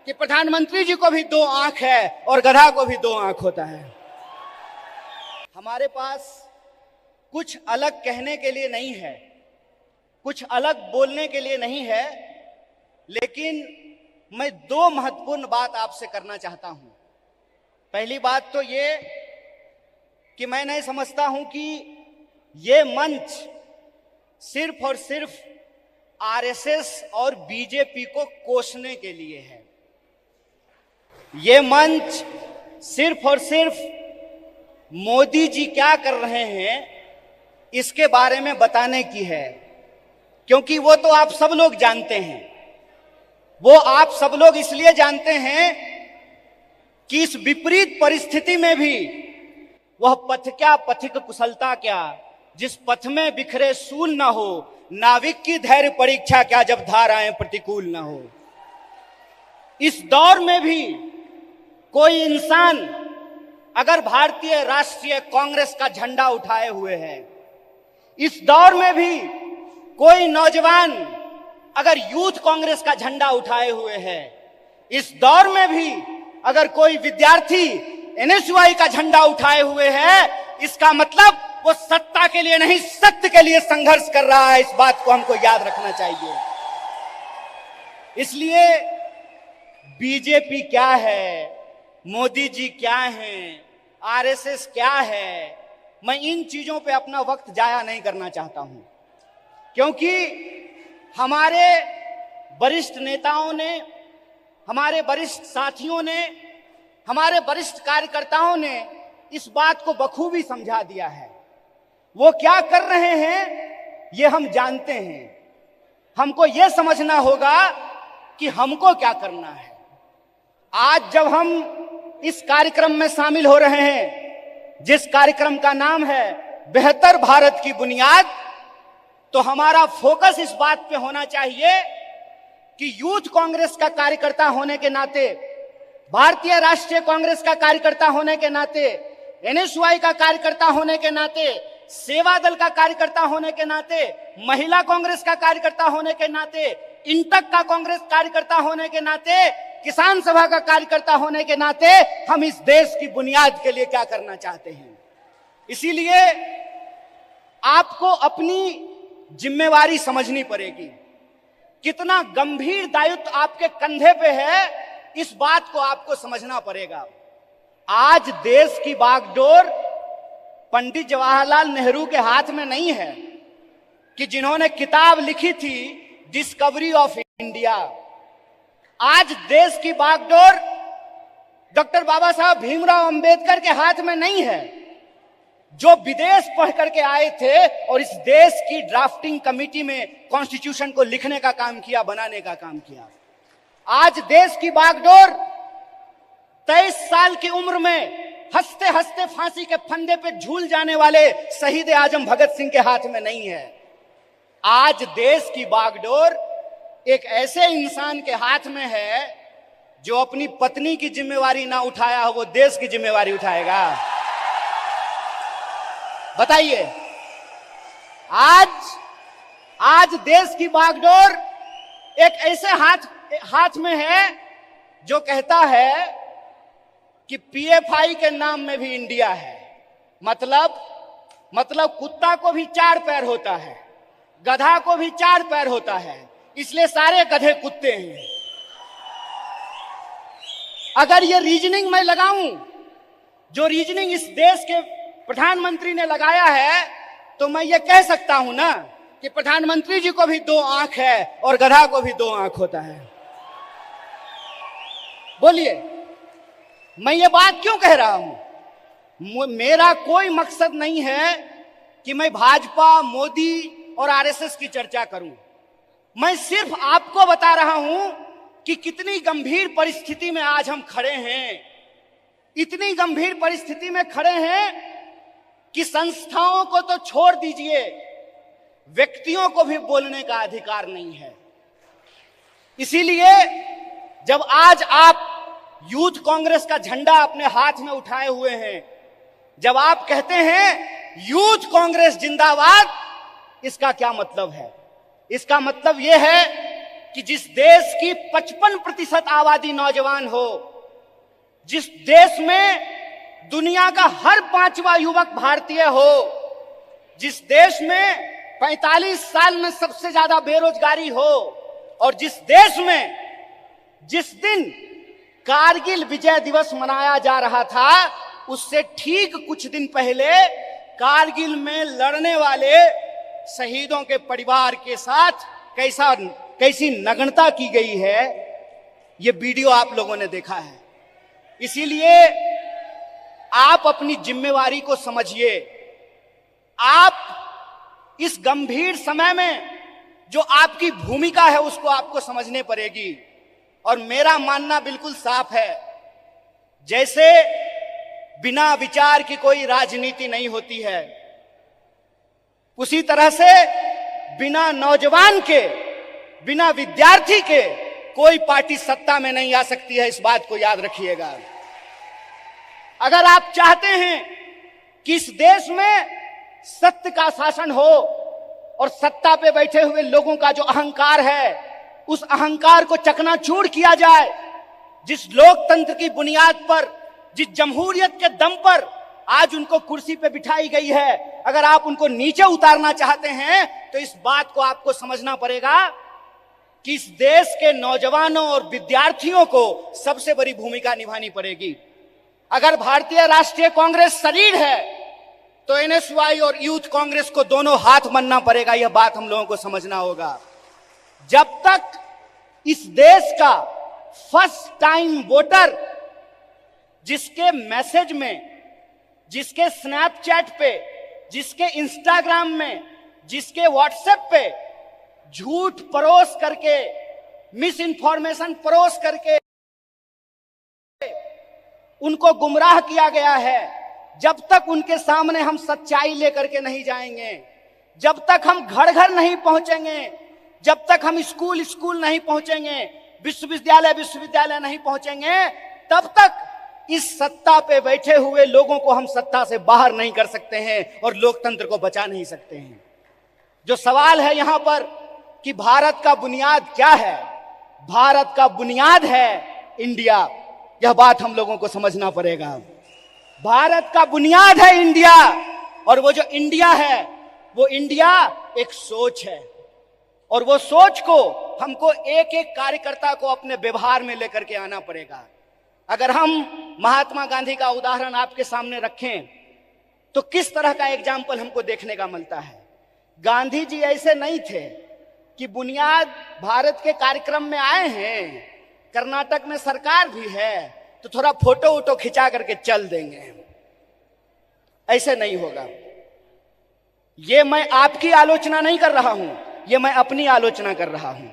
कि प्रधानमंत्री जी को भी दो आंख है और गधा को भी दो आंख होता है। हमारे पास कुछ अलग कहने के लिए नहीं है, कुछ अलग बोलने के लिए नहीं है, लेकिन मैं दो महत्वपूर्ण बात आपसे करना चाहता हूं। पहली बात तो ये कि मैं नहीं समझता हूं कि ये मंच सिर्फ और सिर्फ आरएसएस और बीजेपी को कोसने के लिए है। ये मंच सिर्फ और सिर्फ मोदी जी क्या कर रहे हैं इसके बारे में बताने की है, क्योंकि वो तो आप सब लोग जानते हैं। वो आप सब लोग इसलिए जानते हैं कि इस विपरीत परिस्थिति में भी वह पथ क्या, पथिक कुशलता क्या, जिस पथ में बिखरे सूल न हो, नाविक की धैर्य परीक्षा क्या, जब धाराएं प्रतिकूल न हो। इस दौर में भी कोई इंसान अगर भारतीय राष्ट्रीय कांग्रेस का झंडा उठाए हुए है, इस दौर में भी कोई नौजवान अगर यूथ कांग्रेस का झंडा उठाए हुए है, इस दौर में भी अगर कोई विद्यार्थी एनएसयूआई का झंडा उठाए हुए है, इसका मतलब वो सत्ता के लिए नहीं, सत्य के लिए संघर्ष कर रहा है। इस बात को हमको याद रखना चाहिए। इसलिए बीजेपी क्या है, मोदी जी क्या हैं, आरएसएस क्या है, मैं इन चीजों पे अपना वक्त जाया नहीं करना चाहता हूं, क्योंकि हमारे वरिष्ठ नेताओं ने, हमारे वरिष्ठ साथियों ने, हमारे वरिष्ठ कार्यकर्ताओं ने इस बात को बखूबी समझा दिया है। वो क्या कर रहे हैं ये हम जानते हैं। हमको ये समझना होगा कि हमको क्या करना है। आज जब हम इस कार्यक्रम में शामिल हो रहे हैं, जिस कार्यक्रम का नाम है बेहतर भारत की बुनियाद, तो हमारा फोकस इस बात पे होना चाहिए कि यूथ कांग्रेस का कार्यकर्ता होने के नाते, भारतीय राष्ट्रीय कांग्रेस का कार्यकर्ता होने के नाते, एनएसयूआई का कार्यकर्ता होने के नाते, सेवा दल का कार्यकर्ता होने के नाते, महिला कांग्रेस का कार्यकर्ता होने के नाते, इंटक का कांग्रेस कार्यकर्ता होने के नाते, किसान सभा का कार्यकर्ता होने के नाते हम इस देश की बुनियाद के लिए क्या करना चाहते हैं। इसीलिए आपको अपनी जिम्मेवारी समझनी पड़ेगी। कितना गंभीर दायित्व आपके कंधे पे है, इस बात को आपको समझना पड़ेगा। आज देश की बागडोर पंडित जवाहरलाल नेहरू के हाथ में नहीं है कि जिन्होंने किताब लिखी थी डिस्कवरी ऑफ इंडिया। आज देश की बागडोर डॉक्टर बाबा साहब भीमराव अंबेडकर के हाथ में नहीं है, जो विदेश पढ़ करके आए थे और इस देश की ड्राफ्टिंग कमेटी में कॉन्स्टिट्यूशन को लिखने का काम किया, बनाने का काम किया। आज देश की बागडोर 23 साल की उम्र में हंसते हंसते फांसी के फंदे पे झूल जाने वाले शहीद आजम भगत सिंह के हाथ में नहीं है। आज देश की बागडोर एक ऐसे इंसान के हाथ में है जो अपनी पत्नी की जिम्मेवारी ना उठाया हो, वो देश की जिम्मेवारी उठाएगा। बताइए, आज देश की बागडोर एक ऐसे हाथ में है जो कहता है कि पीएफआई के नाम में भी इंडिया है। मतलब कुत्ता को भी 4 पैर होता है, गधा को भी 4 पैर होता है, इसलिए सारे गधे कुत्ते हैं। अगर ये रीजनिंग मैं लगाऊं, जो रीजनिंग इस देश के प्रधानमंत्री ने लगाया है, तो मैं ये कह सकता हूं ना कि प्रधानमंत्री जी को भी 2 आंख है और गधा को भी 2 आंख होता है। बोलिए, मैं ये बात क्यों कह रहा हूं? मेरा कोई मकसद नहीं है कि मैं भाजपा, मोदी और आरएसएस की चर्चा करूं। मैं सिर्फ आपको बता रहा हूं कि कितनी गंभीर परिस्थिति में आज हम खड़े हैं। इतनी गंभीर परिस्थिति में खड़े हैं कि संस्थाओं को तो छोड़ दीजिए, व्यक्तियों को भी बोलने का अधिकार नहीं है। इसीलिए जब आज आप यूथ कांग्रेस का झंडा अपने हाथ में उठाए हुए हैं, जब आप कहते हैं यूथ कांग्रेस जिंदाबाद, इसका क्या मतलब है? इसका मतलब यह है कि जिस देश की 55% आबादी नौजवान हो, जिस देश में दुनिया का हर 5वां युवक भारतीय हो, जिस देश में 45 साल में सबसे ज्यादा बेरोजगारी हो, और जिस देश में जिस दिन कारगिल विजय दिवस मनाया जा रहा था, उससे ठीक कुछ दिन पहले कारगिल में लड़ने वाले शहीदों के परिवार के साथ कैसी नग्नता की गई है, ये वीडियो आप लोगों ने देखा है। इसीलिए आप अपनी जिम्मेवारी को समझिए। आप इस गंभीर समय में जो आपकी भूमिका है उसको आपको समझने पड़ेगी। और मेरा मानना बिल्कुल साफ है, जैसे बिना विचार की कोई राजनीति नहीं होती है, उसी तरह से बिना नौजवान के, बिना विद्यार्थी के कोई पार्टी सत्ता में नहीं आ सकती है। इस बात को याद रखिएगा। अगर आप चाहते हैं कि इस देश में सत्य का शासन हो और सत्ता पे बैठे हुए लोगों का जो अहंकार है, उस अहंकार को चकनाचूर किया जाए, जिस लोकतंत्र की बुनियाद पर, जिस जमहूरियत के दम पर आज उनको कुर्सी पे बिठाई गई है, अगर आप उनको नीचे उतारना चाहते हैं तो इस बात को आपको समझना पड़ेगा कि इस देश के नौजवानों और विद्यार्थियों को सबसे बड़ी भूमिका निभानी पड़ेगी। अगर भारतीय राष्ट्रीय कांग्रेस शरीर है तो एनएसयूआई और यूथ कांग्रेस को दोनों हाथ मलना पड़ेगा। यह बात हम लोगों को समझना होगा। जब तक इस देश का फर्स्ट टाइम वोटर, जिसके मैसेज में, जिसके स्नैपचैट पे, जिसके इंस्टाग्राम में, जिसके व्हाट्सएप पे झूठ परोस करके, मिस इंफॉर्मेशन परोस करके उनको गुमराह किया गया है, जब तक उनके सामने हम सच्चाई लेकर के नहीं जाएंगे, जब तक हम घर घर नहीं पहुंचेंगे, जब तक हम स्कूल स्कूल नहीं पहुंचेंगे, विश्वविद्यालय विश्वविद्यालय नहीं पहुंचेंगे, तब तक इस सत्ता पे बैठे हुए लोगों को हम सत्ता से बाहर नहीं कर सकते हैं और लोकतंत्र को बचा नहीं सकते हैं। जो सवाल है यहां पर कि भारत का बुनियाद क्या है, भारत का बुनियाद है इंडिया। यह बात हम लोगों को समझना पड़ेगा। भारत का बुनियाद है इंडिया, और वो जो इंडिया है, वो इंडिया एक सोच है, और वो सोच को हमको एक एक कार्यकर्ता को अपने व्यवहार में लेकर के आना पड़ेगा। अगर हम महात्मा गांधी का उदाहरण आपके सामने रखें तो किस तरह का एग्जाम्पल हमको देखने का मिलता है। गांधी जी ऐसे नहीं थे कि बुनियाद भारत के कार्यक्रम में आए हैं, कर्नाटक में सरकार भी है तो थोड़ा फोटो वोटो खिंचा करके चल देंगे, ऐसे नहीं होगा। ये मैं आपकी आलोचना नहीं कर रहा हूं, ये मैं अपनी आलोचना कर रहा हूं।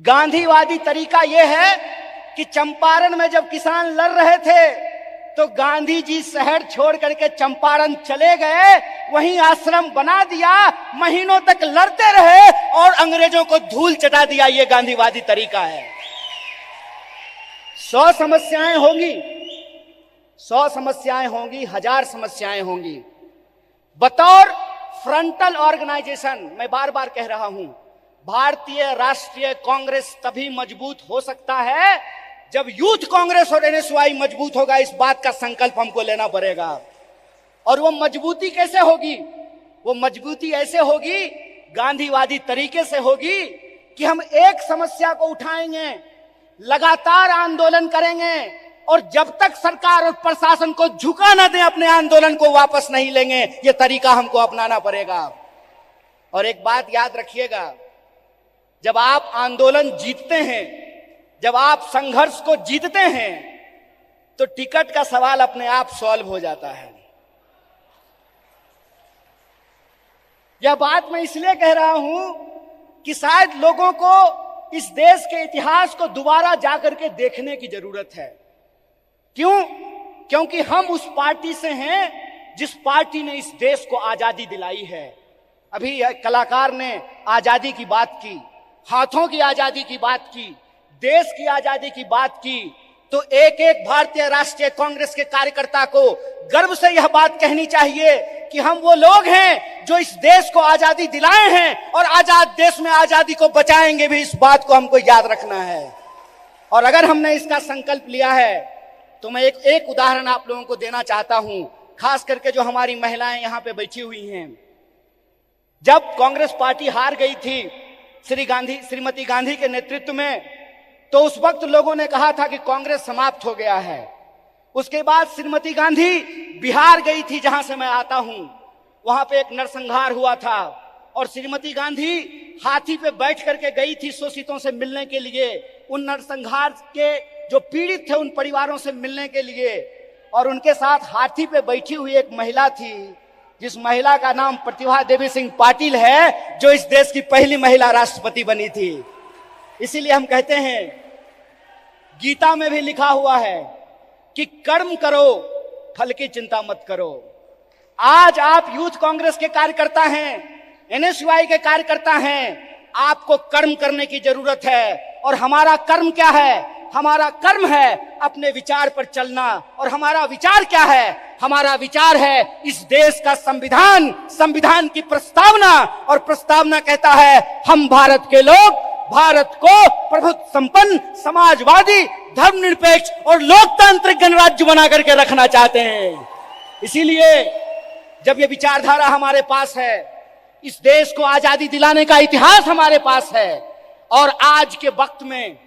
गांधीवादी तरीका यह है कि चंपारण में जब किसान लड़ रहे थे तो गांधी जी शहर छोड़ करके चंपारण चले गए, वहीं आश्रम बना दिया, महीनों तक लड़ते रहे और अंग्रेजों को धूल चटा दिया। ये गांधीवादी तरीका है। 100 समस्याएं होंगी, 100 समस्याएं होंगी, 1000 समस्याएं होंगी। बतौर फ्रंटल ऑर्गेनाइजेशन मैं बार बार कह रहा हूं, भारतीय राष्ट्रीय कांग्रेस तभी मजबूत हो सकता है जब यूथ कांग्रेस और एनएसयूआई मजबूत होगा। इस बात का संकल्प हमको लेना पड़ेगा। और वो मजबूती कैसे होगी? वो मजबूती ऐसे होगी, गांधीवादी तरीके से होगी कि हम एक समस्या को उठाएंगे, लगातार आंदोलन करेंगे, और जब तक सरकार और प्रशासन को झुका न दें, अपने आंदोलन को वापस नहीं लेंगे। ये तरीका हमको अपनाना पड़ेगा। और एक बात याद रखिएगा, जब आप आंदोलन जीतते हैं, जब आप संघर्ष को जीतते हैं, तो टिकट का सवाल अपने आप सॉल्व हो जाता है। यह बात मैं इसलिए कह रहा हूं कि शायद लोगों को इस देश के इतिहास को दोबारा जाकर के देखने की जरूरत है। क्यों? क्योंकि हम उस पार्टी से हैं जिस पार्टी ने इस देश को आजादी दिलाई है। अभी कलाकार ने आजादी की बात की, हाथों की आजादी की बात की, देश की आजादी की बात की, तो एक एक भारतीय राष्ट्रीय कांग्रेस के कार्यकर्ता को गर्व से यह बात कहनी चाहिए कि हम वो लोग हैं जो इस देश को आजादी दिलाए हैं और आजाद देश में आजादी को बचाएंगे भी, इस बात को हमको याद रखना है। और अगर हमने इसका संकल्प लिया है तो मैं एक उदाहरण आप लोगों को देना चाहता हूं, खास करके जो हमारी महिलाएं यहां पे बैठी हुई हैं। जब कांग्रेस पार्टी हार गई थी श्रीमती गांधी के नेतृत्व में, तो उस वक्त लोगों ने कहा था कि कांग्रेस समाप्त हो गया है। उसके बाद श्रीमती गांधी बिहार गई थी, जहां से मैं आता हूं। वहां पे एक नरसंहार हुआ था और श्रीमती गांधी हाथी पे बैठ करके गई थी शोषितों से मिलने के लिए, उन नरसंहार के जो पीड़ित थे उन परिवारों से मिलने के लिए। और उनके साथ हाथी पे बैठी हुई एक महिला थी, जिस महिला का नाम प्रतिभा देवी सिंह पाटिल है, जो इस देश की पहली महिला राष्ट्रपति बनी थी। इसीलिए हम कहते हैं, गीता में भी लिखा हुआ है कि कर्म करो, फल की चिंता मत करो। आज आप यूथ कांग्रेस के कार्यकर्ता हैं, एनएसयूआई के कार्यकर्ता हैं, आपको कर्म करने की जरूरत है। और हमारा कर्म क्या है? हमारा कर्म है अपने विचार पर चलना। और हमारा विचार क्या है? हमारा विचार है इस देश का संविधान, संविधान की प्रस्तावना। और प्रस्तावना कहता है, हम भारत के लोग भारत को प्रभुत्व संपन्न, समाजवादी, धर्मनिरपेक्ष और लोकतांत्रिक गणराज्य बना करके रखना चाहते हैं। इसीलिए जब ये विचारधारा हमारे पास है, इस देश को आजादी दिलाने का इतिहास हमारे पास है, और आज के वक्त में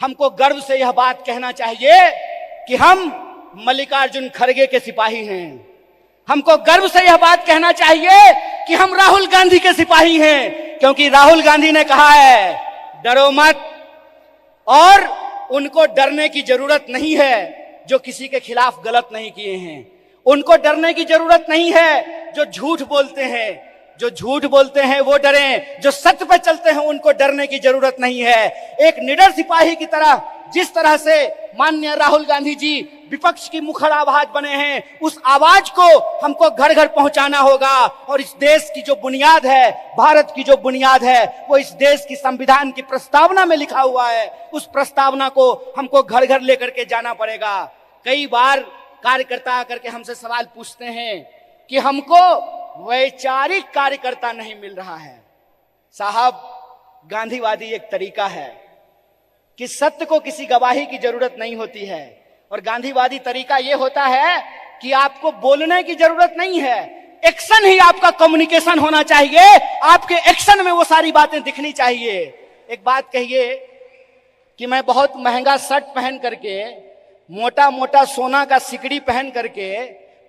हमको गर्व से यह बात कहना चाहिए कि हम मल्लिकार्जुन खड़गे के सिपाही हैं। हमको गर्व से यह बात कहना चाहिए कि हम राहुल गांधी के सिपाही हैं, क्योंकि राहुल गांधी ने कहा है डरो मत। और उनको डरने की जरूरत नहीं है जो किसी के खिलाफ गलत नहीं किए हैं। उनको डरने की जरूरत नहीं है जो झूठ बोलते हैं। जो झूठ बोलते हैं वो डरें, जो सत्य पर चलते हैं उनको डरने की जरूरत नहीं है। एक निडर सिपाही की तरह, जिस तरह से माननीय राहुल गांधी जी विपक्ष की मुखर आवाज बने हैं, उस आवाज को हमको घर घर पहुंचाना होगा। और इस देश की जो बुनियाद है, भारत की जो बुनियाद है, वो इस देश की संविधान की प्रस्तावना में लिखा हुआ है। उस प्रस्तावना को हमको घर घर लेकर के जाना पड़ेगा। कई बार कार्यकर्ता आकर के हमसे सवाल पूछते हैं कि हमको वैचारिक कार्यकर्ता नहीं मिल रहा है। साहब, गांधीवादी एक तरीका है कि सत्य को किसी गवाही की जरूरत नहीं होती है। और गांधीवादी तरीका यह होता है कि आपको बोलने की जरूरत नहीं है, एक्शन ही आपका कम्युनिकेशन होना चाहिए। आपके एक्शन में वो सारी बातें दिखनी चाहिए। एक बात कहिए कि मैं बहुत महंगा शर्ट पहन करके, मोटा मोटा सोना का सिकड़ी पहन करके,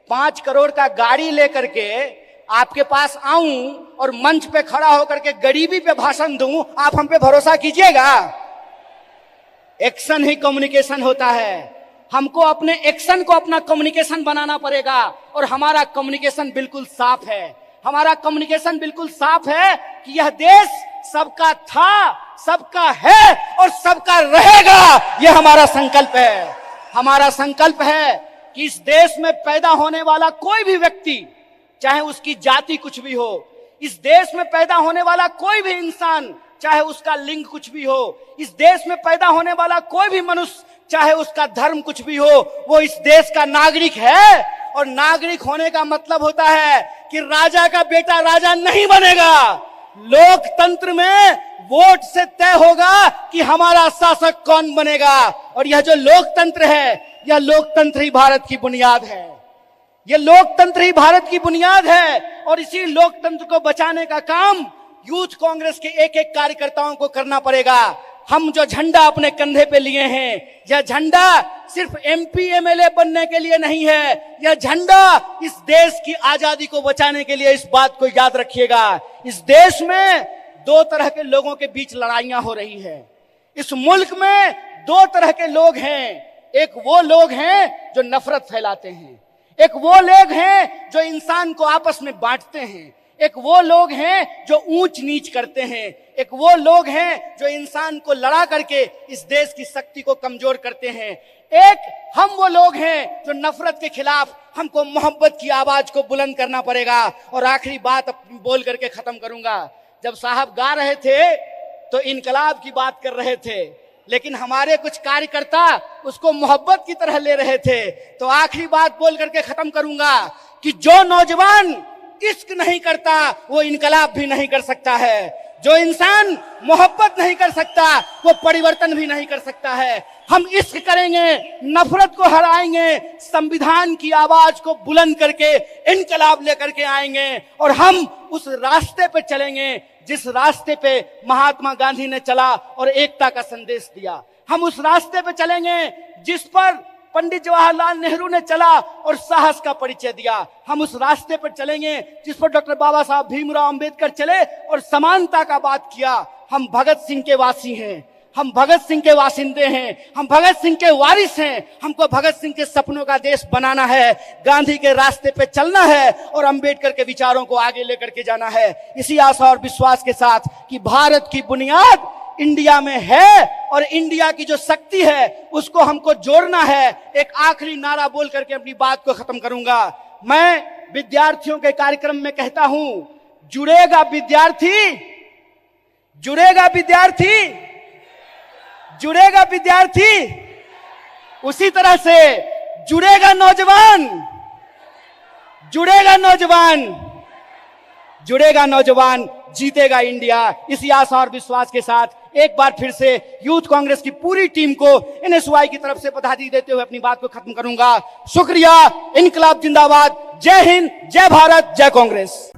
5 करोड़ का गाड़ी लेकर के आपके पास आऊं और मंच पे खड़ा होकर के गरीबी पे भाषण दूं, आप हम पे भरोसा कीजिएगा? एक्शन ही कम्युनिकेशन होता है। हमको अपने एक्शन को अपना कम्युनिकेशन बनाना पड़ेगा। और हमारा कम्युनिकेशन बिल्कुल साफ है। हमारा कम्युनिकेशन बिल्कुल साफ है कि यह देश सबका था, सबका है और सबका रहेगा। यह हमारा संकल्प है। हमारा संकल्प है कि इस देश में पैदा होने वाला कोई भी व्यक्ति, चाहे उसकी जाति कुछ भी हो, इस देश में पैदा होने वाला कोई भी इंसान, चाहे उसका लिंग कुछ भी हो, इस देश में पैदा होने वाला कोई भी मनुष्य, चाहे उसका धर्म कुछ भी हो, वो इस देश का नागरिक है। और नागरिक होने का मतलब होता है कि राजा का बेटा राजा नहीं बनेगा। लोकतंत्र में वोट से तय होगा कि हमारा शासक कौन बनेगा। और यह जो लोकतंत्र है, यह लोकतंत्र ही भारत की बुनियाद है। यह लोकतंत्र ही भारत की बुनियाद है। और इसी लोकतंत्र को बचाने का काम यूथ कांग्रेस के एक एक कार्यकर्ताओं को करना पड़ेगा। हम जो झंडा अपने कंधे पे लिए हैं, यह झंडा सिर्फ एमपी एमएलए बनने के लिए नहीं है। यह झंडा इस देश की आजादी को बचाने के लिए। इस बात को याद रखिएगा। इस देश में 2 तरह के लोगों के बीच लड़ाइयां हो रही है। इस मुल्क में 2 तरह के लोग हैं। एक वो लोग हैं जो नफरत फैलाते हैं, एक वो लोग हैं जो इंसान को आपस में बांटते हैं, एक वो लोग हैं जो ऊंच नीच करते हैं, एक वो लोग हैं जो इंसान को लड़ा करके इस देश की शक्ति को कमजोर करते हैं। एक हम वो लोग हैं जो नफरत के खिलाफ हमको मोहब्बत की आवाज को बुलंद करना पड़ेगा। और आखिरी बात बोल करके खत्म करूंगा। जब साहब गा रहे थे तो इनकलाब की बात कर रहे थे, लेकिन हमारे कुछ कार्यकर्ता उसको मोहब्बत की तरह ले रहे थे। तो आखिरी बात बोल करके खत्म करूंगा कि जो नौजवान इश्क नहीं करता वो इनकलाब भी नहीं कर सकता है, जो इंसान मोहब्बत नहीं कर सकता वो परिवर्तन भी नहीं कर सकता है। हम इश्क करेंगे, नफरत को हराएंगे, संविधान की आवाज को बुलंद करके इनकलाब लेकर के आएंगे और हम उस रास्ते पे चलेंगे जिस रास्ते पे महात्मा गांधी ने चला और एकता का संदेश दिया। हम उस रास्ते पे चलेंगे जिस पर पंडित जवाहरलाल नेहरू ने चला और साहस का परिचय दिया। हम उस रास्ते पर चलेंगे जिस पर डॉक्टर बाबा साहब भीमराव अंबेडकर चले और समानता का बात किया। हम भगत सिंह के वासी हैं, हम भगत सिंह के वासिंदे हैं, हम भगत सिंह के वारिस हैं। हमको भगत सिंह के सपनों का देश बनाना है, गांधी के रास्ते पे चलना है और अंबेडकर के विचारों को आगे लेकर के जाना है। इसी आशा और विश्वास के साथ कि भारत की बुनियाद इंडिया में है और इंडिया की जो शक्ति है उसको हमको जोड़ना है। एक आखिरी नारा बोल करके अपनी बात को खत्म करूंगा। मैं विद्यार्थियों के कार्यक्रम में कहता हूं, जुड़ेगा विद्यार्थी, जुड़ेगा विद्यार्थी, जुड़ेगा विद्यार्थी, उसी तरह से जुड़ेगा नौजवान, जुड़ेगा नौजवान, जुड़ेगा नौजवान, जीतेगा इंडिया। इसी आशा और विश्वास के साथ एक बार फिर से यूथ कांग्रेस की पूरी टीम को एनएसयूआई की तरफ से बधाई देते हुए अपनी बात को खत्म करूंगा। शुक्रिया। इनकलाब जिंदाबाद। जय हिंद, जय भारत, जय कांग्रेस।